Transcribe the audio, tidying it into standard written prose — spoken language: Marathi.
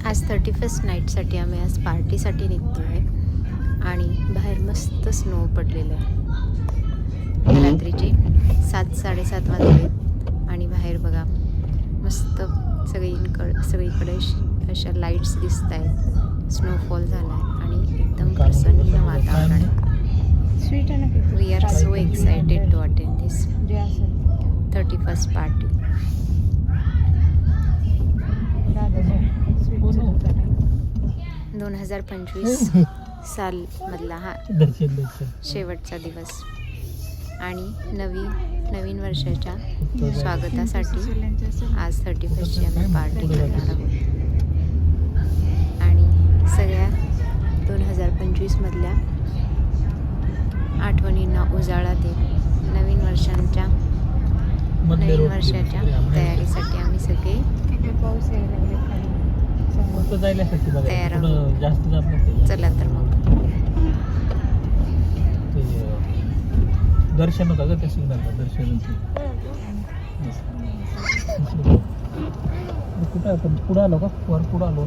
आज 31st नाईटसाठी आम्ही आज पार्टीसाठी निघतो आहे आणि बाहेर मस्त स्नो पडलेलं आहे. रात्रीचे 7-7:30 वाजले आणि बाहेर बघा मस्त सगळीकडे अशा लाईट्स दिसत आहेत. स्नोफॉल झाला आहे आणि एकदम प्रसन्न वातावरण आहे. We are so excited to attend this 31st party. 2025 साल मधला हा शेवटचा दिवस आणि नवीन वर्षाच्या स्वागतासाठी आज 31st आम्ही पार्टी करणार आहोत. आणि सगळ्या 2025 मधल्या आठवणींना उजाळा देत नवीन वर्षाच्या तयारीसाठी आम्ही सगळे तयार आहोत. चला तर मग दर्शन होता का त्या सिग्नलला दर्शन कुठं आपण पुढं आलो का वर पुढं आलो